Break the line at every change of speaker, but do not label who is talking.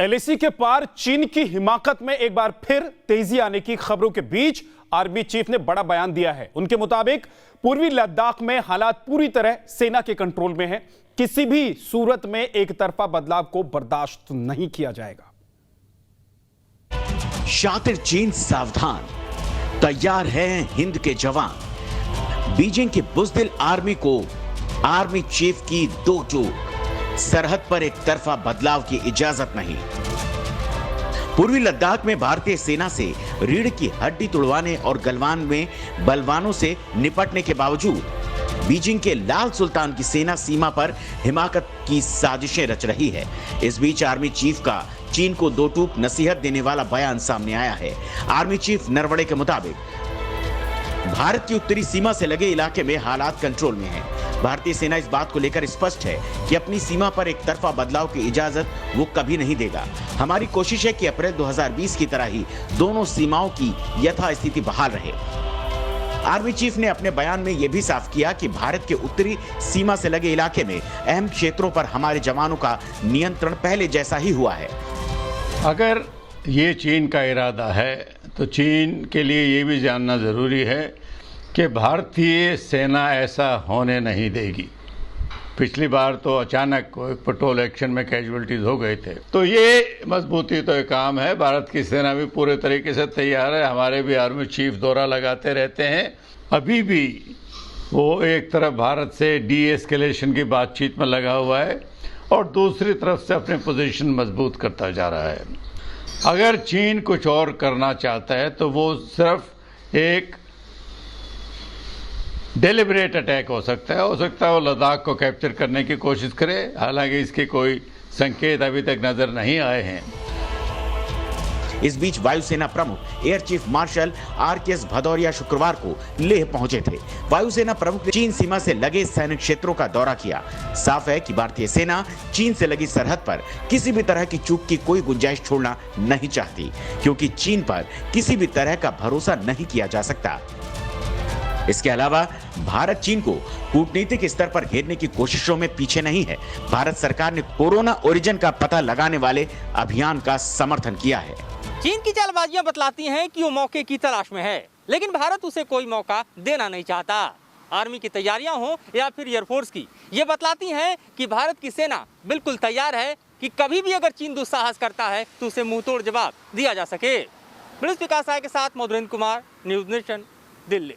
LAC के पार चीन की हिमाकत में एक बार फिर तेजी आने की खबरों के बीच आर्मी चीफ ने बड़ा बयान दिया है। उनके मुताबिक पूर्वी लद्दाख में हालात पूरी तरह सेना के कंट्रोल में हैं। किसी भी सूरत में एक तरफा बदलाव को बर्दाश्त नहीं किया जाएगा।
शातिर चीन सावधान, तैयार हैं हिंद के जवान। बीजिंग की बुज़दिल आर्मी को आर्मी चीफ की दो टूक, सरहद पर एक तरफा बदलाव की इजाजत नहीं। पूर्वी लद्दाख में भारतीय सेना से रीढ़ की हड्डी तुड़वाने और गलवान में बलवानों से निपटने के बावजूद बीजिंग के लाल सुल्तान की सेना सीमा पर हिमाकत की साजिशें रच रही है। इस बीच आर्मी चीफ का चीन को दो टूक नसीहत देने वाला बयान सामने आया है। आर्मी चीफ नरवणे के मुताबिक भारत की उत्तरी सीमा से लगे इलाके में हालात कंट्रोल में हैं। भारतीय सेना इस बात को लेकर स्पष्ट है कि अपनी सीमा पर एक तरफा बदलाव की इजाजत वो कभी नहीं देगा। हमारी कोशिश है कि अप्रैल 2020 की तरह ही दोनों सीमाओं की यथास्थिति बहाल रहे। आर्मी चीफ ने अपने बयान में यह भी साफ किया कि भारत के उत्तरी सीमा से लगे इलाके में अहम क्षेत्रों पर हमारे जवानों का नियंत्रण पहले जैसा ही हुआ है।
अगर ये चीन का इरादा है तो चीन के लिए ये भी जानना ज़रूरी है कि भारतीय सेना ऐसा होने नहीं देगी। पिछली बार तो अचानक पेट्रोल एक्शन में कैजुअल्टीज हो गए थे, तो ये मजबूती तो एक काम है। भारत की सेना भी पूरे तरीके से तैयार है। हमारे भी आर्मी चीफ दौरा लगाते रहते हैं। अभी भी वो एक तरफ भारत से डी-एस्केलेशन की बातचीत में लगा हुआ है और दूसरी तरफ से अपनी पोजीशन मजबूत करता जा रहा है। अगर चीन कुछ और करना चाहता है तो वो सिर्फ एक डेलिबरेट अटैक हो सकता है वो लद्दाख को कैप्चर करने की कोशिश करे। हालांकि इसके कोई संकेत अभी तक नजर नहीं आए हैं।
इस बीच वायुसेना प्रमुख एयर चीफ मार्शल आर.के.एस. भदौरिया शुक्रवार को लेह पहुंचे थे। वायुसेना प्रमुख ने चीन सीमा से लगे सैनिक क्षेत्रों का दौरा किया। साफ है कि भारतीय सेना चीन से लगी सरहद पर किसी भी तरह की चूक की कोई गुंजाइश छोड़ना नहीं चाहती, क्योंकि चीन पर किसी भी तरह का भरोसा नहीं किया जा सकता। इसके अलावा भारत चीन को कूटनीतिक स्तर पर घेरने की कोशिशों में पीछे नहीं है। भारत सरकार ने कोरोना ओरिजिन का पता लगाने वाले अभियान का समर्थन किया है।
चीन की चालबाजियां बतलाती हैं कि वो मौके की तलाश में है, लेकिन भारत उसे कोई मौका देना नहीं चाहता। आर्मी की तैयारियां हो या फिर एयरफोर्स की, ये बतलाती हैं कि भारत की सेना बिल्कुल तैयार है कि कभी भी अगर चीन दुस्साहस करता है तो उसे मुंहतोड़ जवाब दिया जा सके। विकास राय के साथ मधुरेंद्र कुमार, न्यूज़ नेशन, दिल्ली।